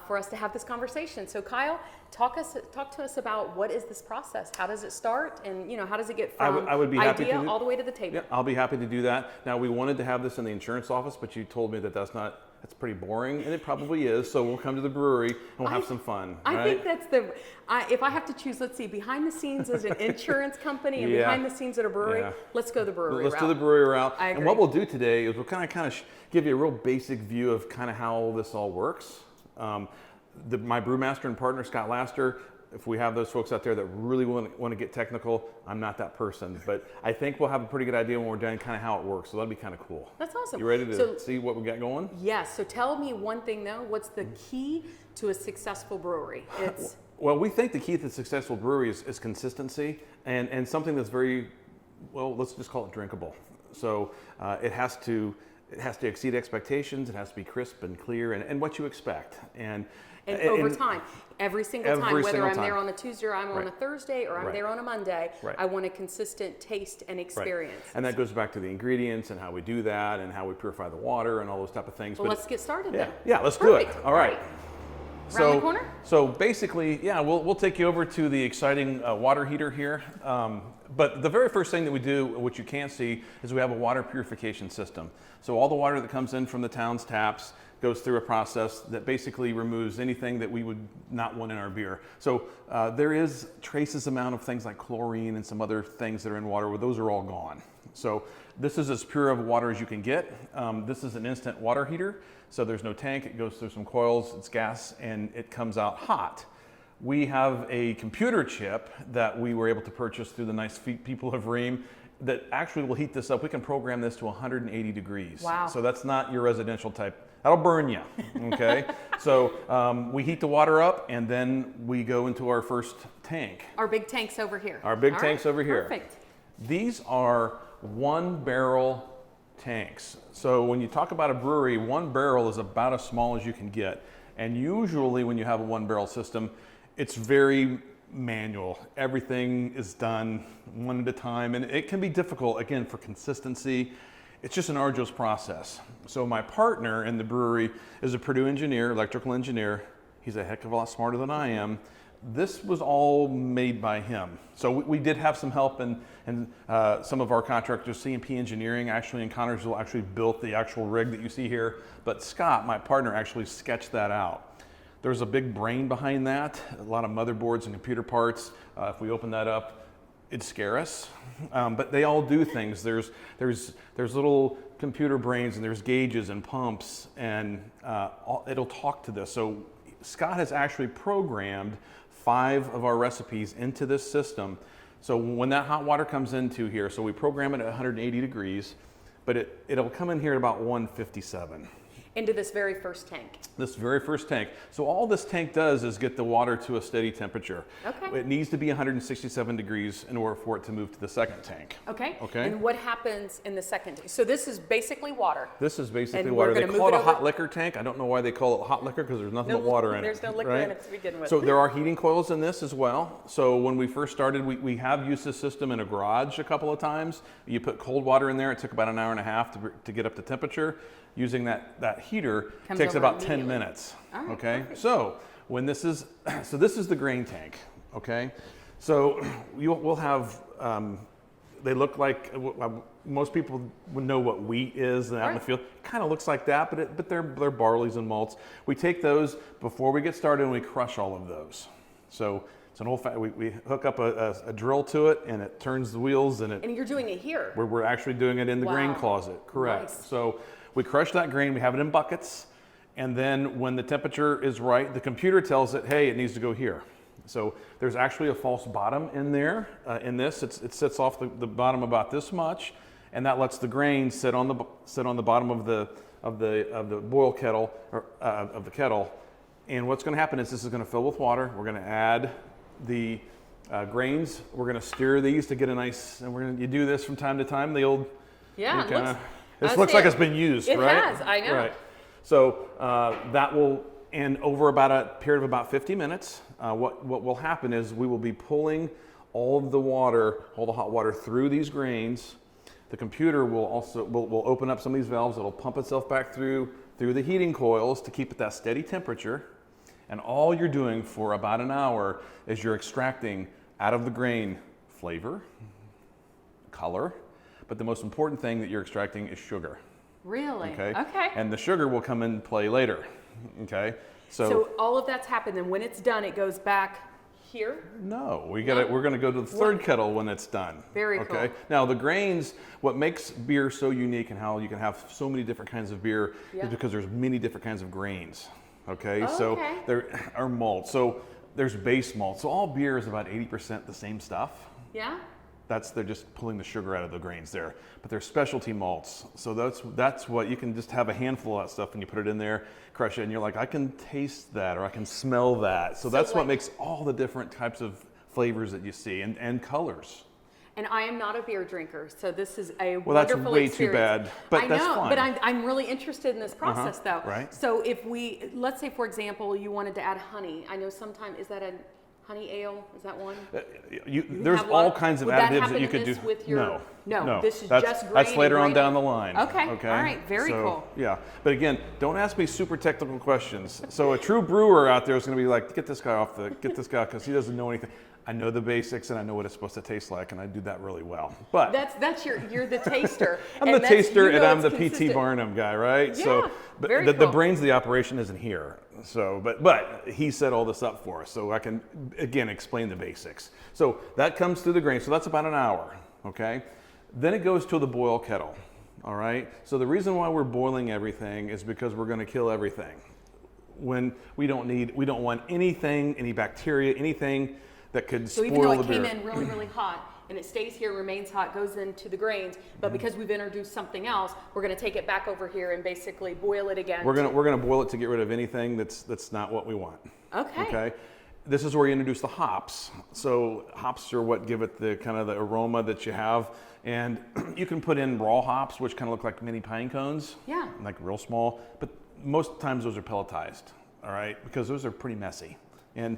for us to have this conversation. So Kyle, talk to us about what is this process? How does it start, and how does it get from I would be happy idea to all the way to the table? Yeah, I'll be happy to do that. Now, we wanted to have this in the insurance office, but you told me that that's pretty boring, and it probably is. So we'll come to the brewery and we'll have some fun. I think that's if I have to choose, let's see, behind the scenes as an insurance company and behind the scenes at a brewery, let's go the brewery route. Let's do the brewery route. I agree. And what we'll do today is we'll kind of give you a real basic view of kind of how this all works. My brewmaster and partner, Scott Laster, if we have those folks out there that really want to get technical, I'm not that person, but I think we'll have a pretty good idea when we're done kind of how it works, so that'll be kind of cool. That's awesome. You ready to see what we got going? Yes, so tell me one thing though, what's the key to a successful brewery? Well, we think the key to a successful brewery is consistency and something that's very, well, let's just call it drinkable. So it has to exceed expectations, it has to be crisp and clear and what you expect. And over time, every single time, whether I'm there on a Tuesday or I'm on a Thursday or I'm there on a Monday, I want a consistent taste and experience. Right. And that goes back to the ingredients and how we do that and how we purify the water and all those type of things. Well, let's get started then. Yeah, let's do it. All right. Around the corner? So basically, we'll take you over to the exciting water heater here. But the very first thing that we do, which you can't see, is we have a water purification system. So all the water that comes in from the town's taps goes through a process that basically removes anything that we would not want in our beer. So there is traces amount of things like chlorine and some other things that are in water, those are all gone. So this is as pure of water as you can get. This is an instant water heater. So there's no tank, it goes through some coils, it's gas, and it comes out hot. We have a computer chip that we were able to purchase through the nice people of Ream that actually will heat this up. We can program this to 180 degrees. Wow. So that's not your residential type. That'll burn you, okay? So we heat the water up and then we go into our first tank. Our big tank's over here. Our big tank's over here. Perfect. These are 1 barrel tanks. So when you talk about a brewery, 1 barrel is about as small as you can get. And usually when you have a 1 barrel system, it's very manual. Everything is done one at a time, and it can be difficult, again, for consistency. It's just an arduous process. So my partner in the brewery is a Purdue engineer, electrical engineer. He's a heck of a lot smarter than I am. This was all made by him. So we did have some help, and some of our contractors, C&P Engineering, actually in Connersville, actually built the actual rig that you see here. But Scott, my partner, actually sketched that out. There's a big brain behind that, a lot of motherboards and computer parts. If we open that up, it'd scare us. But they all do things. There's little computer brains, and there's gauges and pumps, and it'll talk to this. So Scott has actually programmed 5 of our recipes into this system. So when that hot water comes into here, so we program it at 180 degrees, but it'll come in here at about 157. into this very first tank. This very first tank. So all this tank does is get the water to a steady temperature. Okay. It needs to be 167 degrees in order for it to move to the second tank. Okay. Okay. And what happens in the second tank? So this is basically water. This is basically And water. we're They gonna call move it it a hot over- liquor tank. I don't know why they call it hot liquor because there's nothing No, but water in it. there's no liquor in it to begin with. So there are heating coils in this as well. So when we first started, we have used this system in a garage a couple of times. You put cold water in there. It took about an hour and a half to get up to temperature. Using that heater Comes takes over about 10 immediately. minutes. All right, Okay. perfect. So when this is the grain tank. Okay. So we'll have. They look like most people would know what wheat is out in the Right. field. Kind of looks like that, but they're barleys and malts. We take those before we get started and we crush all of those. So it's an we hook up a drill to it and it turns the wheels and And you're doing it here. we're actually doing it in the grain Wow. closet. Correct. Nice. So we crush that grain. We have it in buckets, and then when the temperature is right, the computer tells it, hey, it needs to go here. So there's actually a false bottom in there. In this, it sits off the bottom about this much, and that lets the grain sit on the bottom of the boil kettle or of the kettle. And what's going to happen is this is going to fill with water. We're going to add the grains. We're going to stir these to get a nice. And you do this from time to time. The old Yeah, it looks- this I looks see like it. it's been used, It right? has, I know. Right. So that will, and over about a period of about 50 minutes, what will happen is we will be pulling all of the water, all the hot water through these grains. The computer will also will open up some of these valves. It'll pump itself back through the heating coils to keep it that steady temperature. And all you're doing for about an hour is you're extracting out of the grain flavor, color, but the most important thing that you're extracting is sugar. Really? Okay. Okay. And the sugar will come in play later. Okay. So all of that's happened, and when it's done, it goes back here. No, we're going to go to the third kettle when it's done. Very okay. cool. Now the grains, what makes beer so unique and how you can have so many different kinds of beer Yeah. is because there's many different kinds of grains. Okay. Oh, So okay. there are malts. So there's base malt. So all beer is about 80% the same stuff. Yeah. They're just pulling the sugar out of the grains there, but they're specialty malts. So that's what you can just have a handful of that stuff and you put it in there, crush it, and you're like, I can taste that or I can smell that. So that's what like- makes all the different types of flavors that you see and colors. And I am not a beer drinker, so this is a Well, that's wonderful way experience. too bad, but I that's know, fine. but I'm really interested in this process though. right. So if let's say for example, you wanted to add honey. I know sometimes, is that a honey ale? Is that one? There's have all one? kinds of Would that additives happen that you in could this do. with your- No, No, this is that's, just That's grain later and on grain. down the line. Okay, all right, very cool. Yeah, but again, don't ask me super technical questions. So a true brewer out there is going to be like, get this guy because he doesn't know anything. I know the basics and I know what it's supposed to taste like, and I do that really well. But You're the taster. I'm and the taster, you know and I'm it's the P.T. consistent. Barnum guy, right? Yeah, so, but very the cool. brains of the operation isn't here. So, but he set all this up for us, so I can again explain the basics. So that comes through the grain. So that's about an hour, okay? Then it goes to the boil kettle. All right. So the reason why we're boiling everything is because we're going to kill everything. When we don't want anything, any bacteria, anything that could So spoil even though the it beer. came in really, really hot and it stays here, remains hot, goes into the grains, but because we've introduced something else, we're going to take it back over here and basically boil it again. We're gonna boil it to get rid of anything that's not what we want. Okay. Okay. This is where you introduce the hops. So hops are what give it the kind of the aroma that you have, and you can put in raw hops, which kind of look like mini pine cones. Yeah. Like real small, but most times those are pelletized. All right, because those are pretty messy, and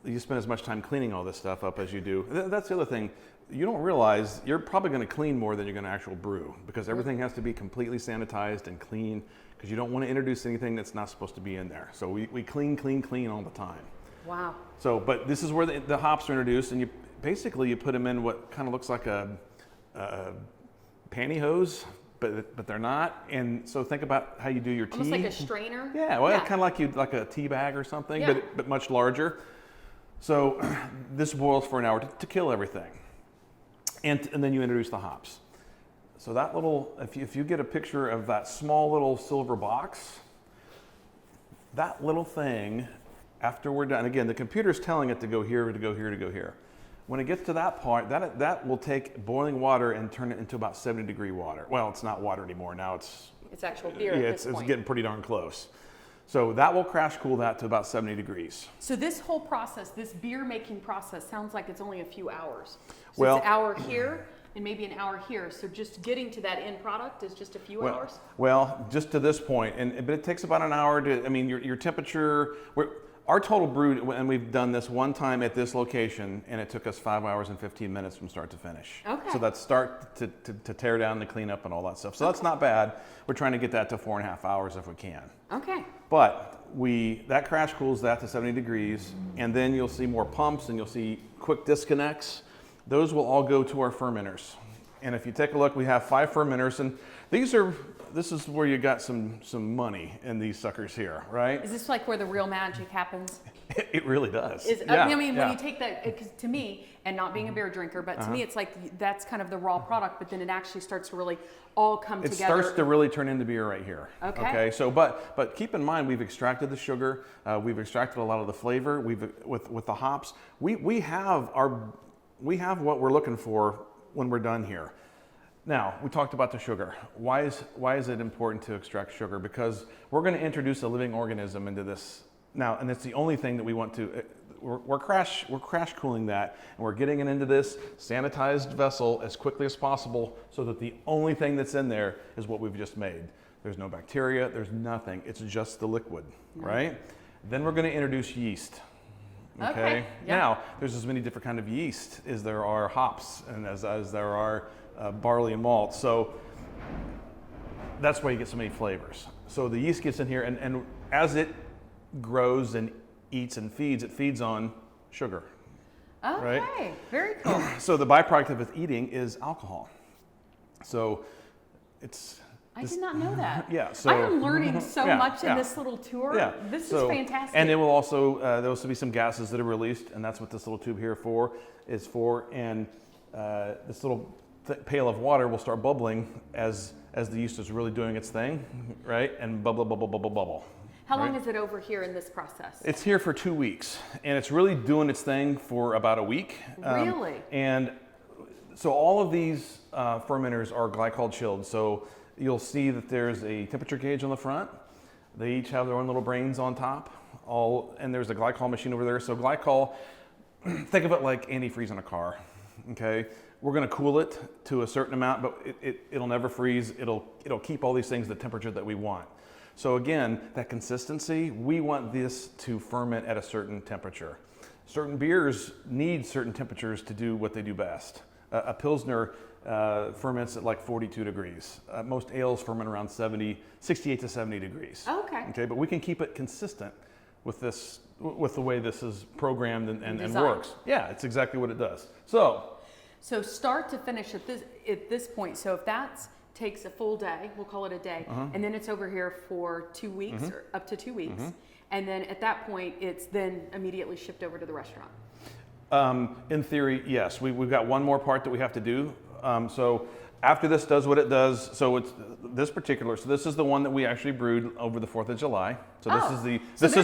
you spend as much time cleaning all this stuff up as you do. That's the other thing. You don't realize you're probably going to clean more than you're going to actually brew, because everything has to be completely sanitized and clean, because you don't want to introduce anything that's not supposed to be in there. So we clean all the time. Wow. So, but this is where the hops are introduced, and you put them in what kind of looks like a pantyhose, but they're not. And so think about how you do your tea. Almost like a strainer. Yeah, well, kind of like a tea bag or something, Yeah. but much larger. So this boils for an hour to kill everything, and then you introduce the hops. So that little, if you get a picture of that small little silver box, that little thing, after we're done, again, the computer's telling it to go here, to go here, to go here. When it gets to that part, that will take boiling water and turn it into about 70-degree water. Well, it's not water anymore. Now it's It's actual beer Yeah, at it's this point. getting pretty darn close. So that will crash cool that to about 70 degrees. So this whole process, this beer making process, sounds like it's only a few hours. So Well- it's an hour here and maybe an hour here. So just getting to that end product is just a few hours? Well, just to this point, but it takes about an hour to, I mean, your temperature, our total brew, and we've done this one time at this location, and it took us 5 hours and 15 minutes from start to finish. Okay. So that's start to tear down, to clean up and all that stuff. So that's not bad. We're trying to get that to 4.5 hours if we can. Okay. But that crash cools that to 70 degrees, and then you'll see more pumps and you'll see quick disconnects. Those will all go to our fermenters. And if you take a look, we have 5 fermenters, and this is where you got some money in these suckers here, right? Is this like where the real magic happens? It really does. I mean, when you take that, because to me, and not being a beer drinker, but to me, it's like that's kind of the raw product, but then it actually starts to really all come together. It starts to really turn into beer right here. Okay. So, but keep in mind, we've extracted the sugar, we've extracted a lot of the flavor. With the hops, we have what we're looking for when we're done here. Now, we talked about the sugar. Why is it important to extract sugar? Because we're going to introduce a living organism into this now, and it's the only thing that we want to. We're crash cooling that, and we're getting it into this sanitized vessel as quickly as possible, so that the only thing that's in there is what we've just made. There's no bacteria. There's nothing. It's just the liquid, right? Then we're going to introduce yeast. Okay. Yeah. Now, there's as many different kind of yeast as there are hops, and as there are barley and malt. So that's why you get so many flavors. So the yeast gets in here, and as it grows and eats and feeds, it feeds on sugar. Okay, right? Very cool. So the byproduct of its eating is alcohol. So it's... I did not know that. Yeah, so... I am learning so much in this little tour. Yeah. This is fantastic. And it will also, there'll also be some gases that are released, and that's what this little tube here is for. And this little pail of water will start bubbling as the yeast is really doing its thing, right? And bubble, bubble, bubble, bubble. How long is it over here in this process? It's here for 2 weeks, and it's really doing its thing for about a week. Really? And so all of these fermenters are glycol chilled. So you'll see that there's a temperature gauge on the front. They each have their own little brains on top. And there's a glycol machine over there. So glycol, think of it like antifreeze in a car. Okay, we're going to cool it to a certain amount, but it'll never freeze. It'll keep all these things the temperature that we want. So again, that consistency, we want this to ferment at a certain temperature. Certain beers need certain temperatures to do what they do best. A Pilsner ferments at like 42 degrees. Most ales ferment around 68 to 70 degrees. Okay. But we can keep it consistent with the way this is programmed and Designed. works. Yeah, it's exactly what it does. So start to finish at this point. So if that takes a full day, we'll call it a day, and then it's over here for 2 weeks or up to 2 weeks, and then at that point it's then immediately shipped over to the restaurant. In theory, yes. We've got one more part that we have to do. So after this does what it does, so it's this is the one that we actually brewed over the 4th of July. So this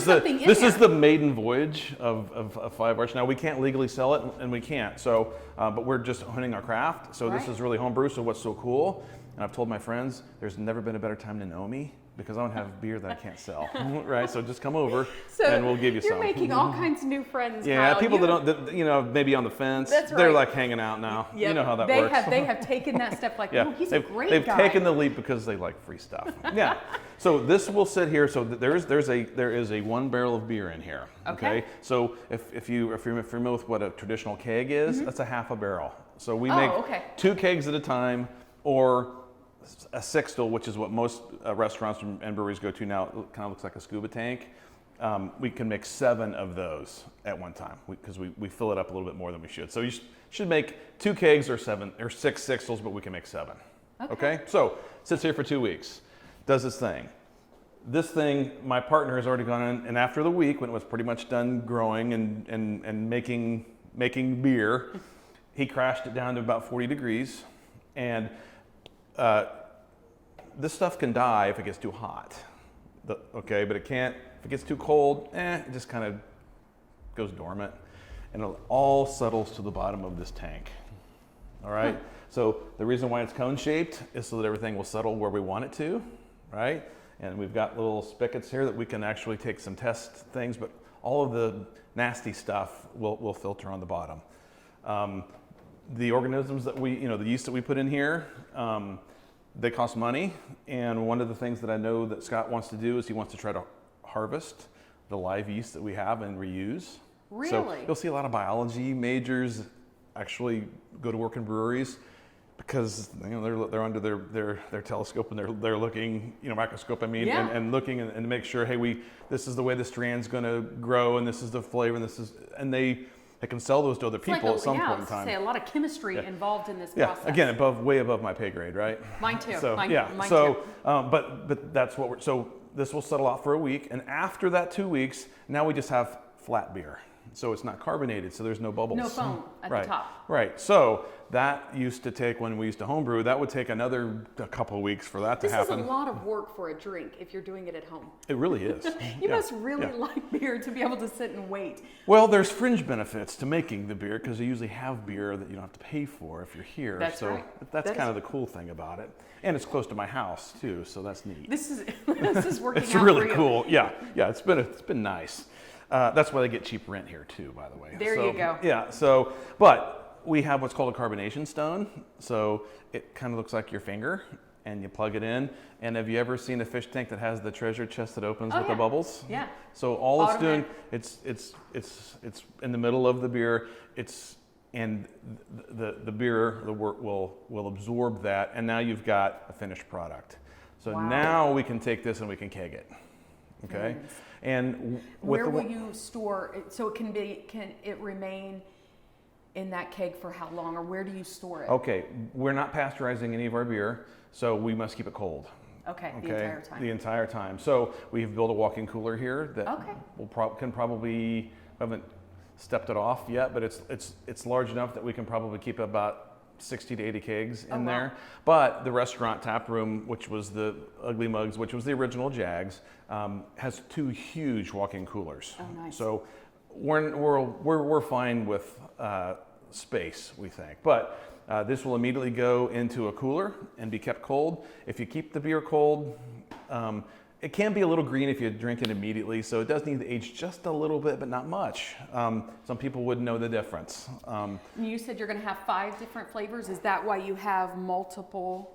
is the maiden voyage of 5 Arch. Now we can't legally sell it, and we can't. So, but we're just honing our craft. So this is really homebrew. So what's so cool? And I've told my friends, there's never been a better time to know me, because I don't have beer that I can't sell, right? So just come over, and we'll give you some. You're making all kinds of new friends. Yeah, Kyle. people that maybe on the fence. That's right. They're like hanging out now. Yep. You know how that works. They have taken that step like, Yeah, oh, he's a great they've guy. taken the leap because they like free stuff. Yeah. So this will sit here. So there is a 1 barrel of beer in here. Okay. So if you're familiar with what a traditional keg is, that's a half a barrel. So we make 2 kegs at a time, or a sextal, which is what most restaurants and breweries go to now. It kind of looks like a scuba tank. We can make 7 of those at one time, because we fill it up a little bit more than we should. So you should make 2 kegs or 6 sextals, but we can make 7. Okay? So sits here for 2 weeks, does its thing. This thing, my partner has already gone in, and after the week, when it was pretty much done growing and making beer, he crashed it down to about 40 degrees, and this stuff can die if it gets too hot. But it can't, if it gets too cold, it just kind of goes dormant, and it all settles to the bottom of this tank. All right? So the reason why it's cone shaped is so that everything will settle where we want it to. right? And we've got little spigots here that we can actually take some test things, but all of the nasty stuff will filter on the bottom. The organisms that we, the yeast that we put in here, they cost money. And one of the things that I know that Scott wants to do is he wants to try to harvest the live yeast that we have and reuse. Really? So you'll see a lot of biology majors actually go to work in breweries because they're under their telescope and they're looking, microscope, and looking and make sure, hey, this is the way the strand's going to grow, and this is the flavor, and they can sell those to other people at some point in time. Say a lot of chemistry involved in this process. Again, way above my pay grade, right? Mine too. So Mine so too. but that's what so this will settle out for a week, and after that 2 weeks, now we just have flat beer. So it's not carbonated, so there's no bubbles. No foam at the top. Right. So that used to take, when we used to homebrew, that would take a couple of weeks for that to happen. This is a lot of work for a drink if you're doing it at home. It really is. You must really like beer to be able to sit and wait. Well, there's fringe benefits to making the beer because you usually have beer that you don't have to pay for if you're here. That's right. That's kind of the cool thing about it. And it's close to my house too, so that's neat. This is working It's out really for you. cool. Yeah, it's been nice. That's why they get cheap rent here too, by the way. There you go. Yeah. But we have what's called a carbonation stone. So it kind of looks like your finger, and you plug it in. And have you ever seen a fish tank that has the treasure chest that opens with the bubbles? Yeah. So all it's doing, Automatic. it's in the middle of the beer. And the beer will absorb that, and now you've got a finished product. So now we can take this and we can keg it. Okay. Nice. And where will you store it? So can it remain in that keg for how long, or where do you store it? Okay, we're not pasteurizing any of our beer, so we must keep it cold. Okay, the entire time. The entire time. So we've built a walk-in cooler here that can probably, we haven't stepped it off yet, but it's large enough that we can probably keep about 60 to 80 kegs in there. But the restaurant tap room, which was the Ugly Mugs, which was the original Jags, has 2 huge walk-in coolers. Oh, nice. So we're fine with space, we think. But this will immediately go into a cooler and be kept cold. If you keep the beer cold, it can be a little green if you drink it immediately, so it does need to age just a little bit, but not much. Some people wouldn't know the difference. You said you're going to have 5 different flavors. Is that why you have multiple?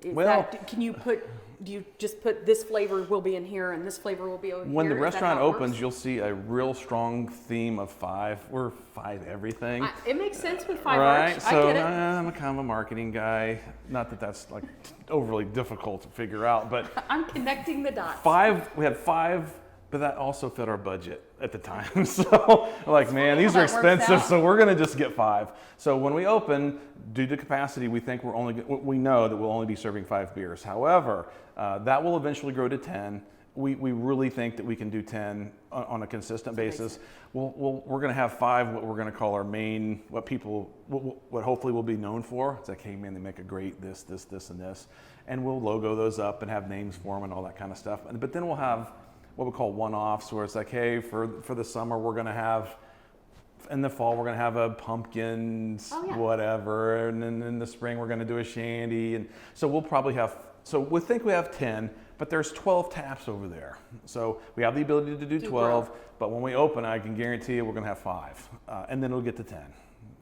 Do you just put this flavor will be in here and this flavor will be over here? When the restaurant opens, you'll see a real strong theme of 5. We're 5 everything. It makes sense with 5 right? arch. So I get it. I'm a kind of a marketing guy. Not that that's like overly difficult to figure out, but I'm connecting the dots. 5. We had 5, but that also fit our budget at the time. So like, man, these are expensive, so we're gonna just get 5. So when we open, due to capacity, we think we know that we'll only be serving 5 beers. However, that will eventually grow to 10. We really think that we can do 10 on a consistent basis. We're gonna have 5, what we're gonna call our main, what hopefully we'll be known for. It's like, hey man, they make a great this, and this. And we'll logo those up and have names for them and all that kind of stuff. But then we'll have what we call one-offs, where it's like, hey, for the summer, we're gonna have, in the fall, we're gonna have a pumpkin, whatever, and then in the spring, we're gonna do a shandy. And so we'll probably have, so we think we have 10, but there's 12 taps over there. So we have the ability to do 12, but when we open, I can guarantee you we're gonna have 5, and then it'll get to 10.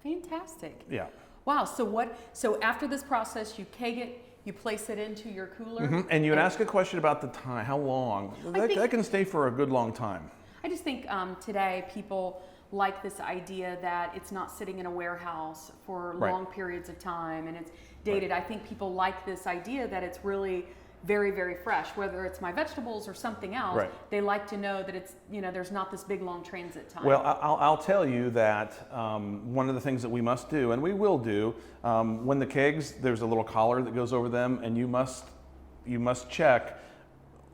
Fantastic. Yeah. Wow, so after this process, you keg it, you place it into your cooler. Mm-hmm. And you would ask a question about the time, how long? That can stay for a good long time. I just think today people like this idea that it's not sitting in a warehouse for long periods of time and it's dated. I think people like this idea that it's really very, very fresh, whether it's my vegetables or something else. They like to know that it's, there's not this big long transit time. Well, I'll tell you that one of the things that we must do, and we will do, when the kegs, there's a little collar that goes over them, and you must check,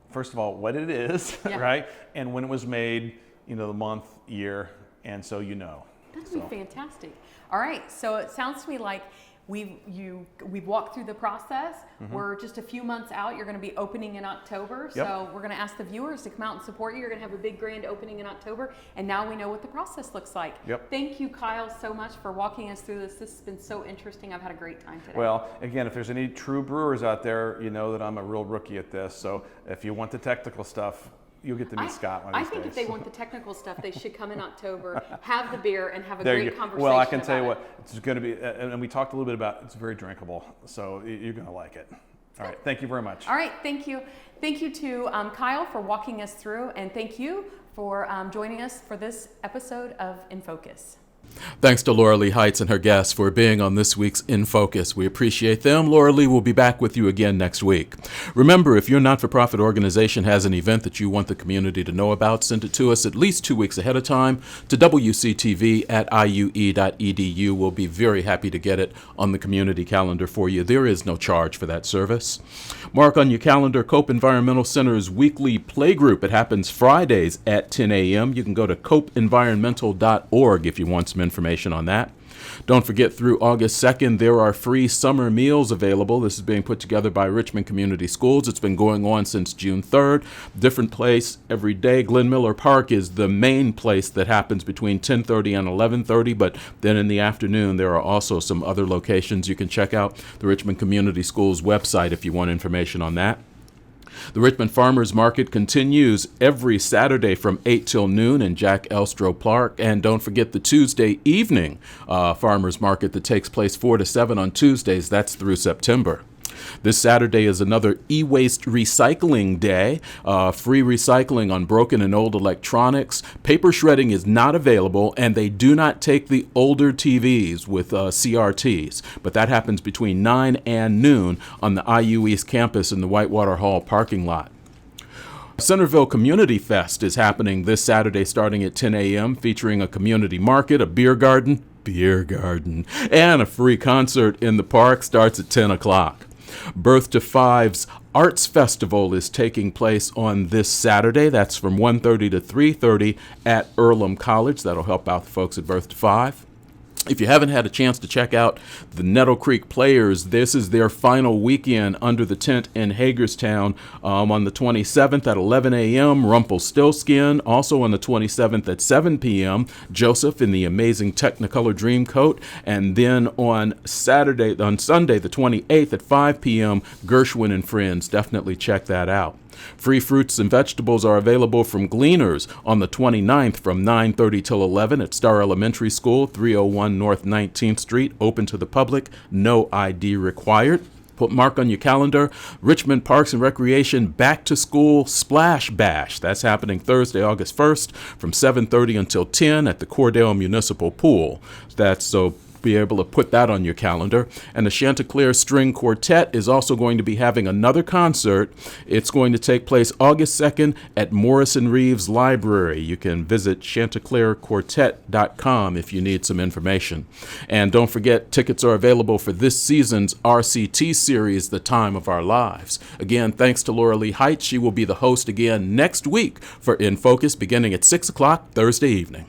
first of all, what it is, right? And when it was made, the month, year, and so That'd be fantastic. All right, so it sounds to me like We've walked through the process. We're just a few months out. You're going to be opening in October. Yep. So we're going to ask the viewers to come out and support you. You're going to have a big grand opening in October. And now we know what the process looks like. Yep. Thank you, Kyle, so much for walking us through this. This has been so interesting. I've had a great time today. Well, again, if there's any true brewers out there, you know that I'm a real rookie at this. So if you want the technical stuff, you'll get to meet Scott one of these I think days. if they want the technical stuff, they should come in October, have the beer, and have a There great you go. conversation. Well, I can tell you about what, it's going to be, and we talked a little bit about, it's very drinkable, so you're going to like it. All right, thank you very much. All right, thank you. Thank you to Kyle for walking us through, and thank you for joining us for this episode of In Focus. Thanks to Lauralee Heights and her guests for being on this week's In Focus. We appreciate them. Lauralee will be back with you again next week. Remember, if your not-for-profit organization has an event that you want the community to know about, send it to us at least 2 weeks ahead of time to wctv@iue.edu. We'll be very happy to get it on the community calendar for you. There is no charge for that service. Mark on your calendar Cope Environmental Center's weekly Playgroup. It happens Fridays at 10 a.m. You can go to copeenvironmental.org if you want some information on that. Don't forget, through August 2nd, there are free summer meals available. This is being put together by Richmond Community Schools. It's been going on since June 3rd. Different place every day. Glen Miller Park is the main place that happens between 10:30 and 11:30, but then in the afternoon, there are also some other locations. You can check out the Richmond Community Schools website if you want information on that. The Richmond Farmers Market continues every Saturday from 8 till noon in Jack Elstro Park. And don't forget the Tuesday evening Farmers Market that takes place 4 to 7 on Tuesdays. That's through September. This Saturday is another e-waste recycling day. Free recycling on broken and old electronics. Paper shredding is not available, and they do not take the older TVs with CRTs. But that happens between 9 and noon on the IU East campus in the Whitewater Hall parking lot. Centerville Community Fest is happening this Saturday starting at 10 a.m., featuring a community market, a beer garden, and a free concert in the park. Starts at 10 o'clock. Birth to Five's Arts Festival is taking place on this Saturday. That's from 1:30 to 3:30 at Earlham College. That'll help out the folks at Birth to Five. If you haven't had a chance to check out the Nettle Creek Players, this is their final weekend under the tent in Hagerstown on the 27th at 11 a.m. Rumpelstiltskin. Also on the 27th at 7 p.m. Joseph in the amazing Technicolor Dreamcoat. And then on Sunday, the 28th at 5 p.m., Gershwin and Friends. Definitely check that out. Free fruits and vegetables are available from Gleaners on the 29th from 9:30 till 11 at Star Elementary School, 301 North 19th Street, open to the public, no ID required. Put mark on your calendar, Richmond Parks and Recreation Back to School Splash Bash. That's happening Thursday, August 1st from 7:30 until 10 at the Cordell Municipal Pool. That's so be able to put that on your calendar. And the Chanticleer String Quartet is also going to be having another concert. It's going to take place August 2nd at Morrison Reeves Library. You can visit chanticleerquartet.com if you need some information. And don't forget, tickets are available for this season's RCT series, The Time of Our Lives. Again, thanks to Lauralee Heights. She will be the host again next week for In Focus beginning at 6 o'clock Thursday evening.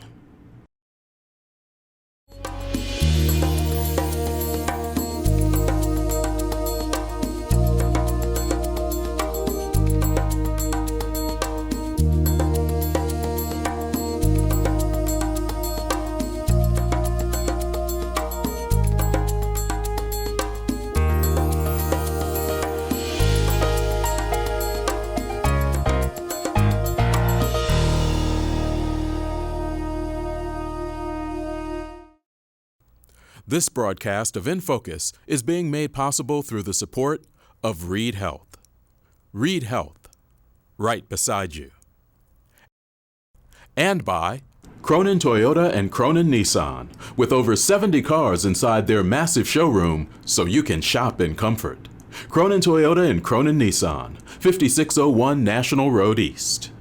This broadcast of In Focus is being made possible through the support of Reed Health. Reed Health, right beside you. And by Cronin Toyota and Cronin Nissan, with over 70 cars inside their massive showroom so you can shop in comfort. Cronin Toyota and Cronin Nissan, 5601 National Road East.